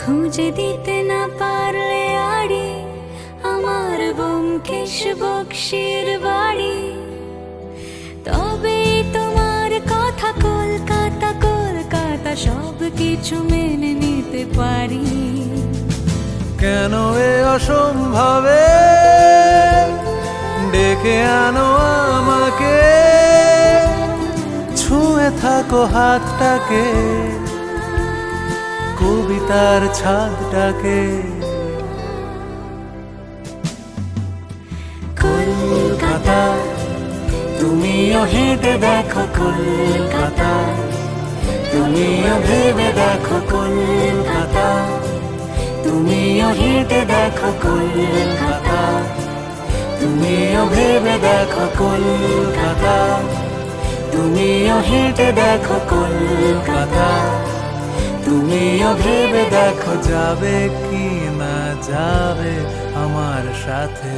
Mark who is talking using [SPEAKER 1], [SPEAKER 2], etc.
[SPEAKER 1] খুঁজে দিতে না পারলে আড়ি আমার ব্যোমকেশ বক্সির বাড়ি, তবেই তোমার কথা কলকাতা কলকাতা সব কিছু মেনে নিতে পারি।
[SPEAKER 2] কেন এ অসম্ভবে ডেকে আনো আমাকে, ছুঁয়ে থাকো হাতটাকে, কবিতার ছাদটাকে। কলকাতা তুমিও হেঁটে দেখো কলকাতা, তুমিও ভেবে দেখো কলকাতা, তুমিও হেঁটে দেখো কলকাতা, তুমিও ভেবে দেখো কলকাতা, তুমিও হেঁটে দেখো কলকাতা, তুমিও ভেবে দেখো যাবে কি না যাবে আমার সাথে।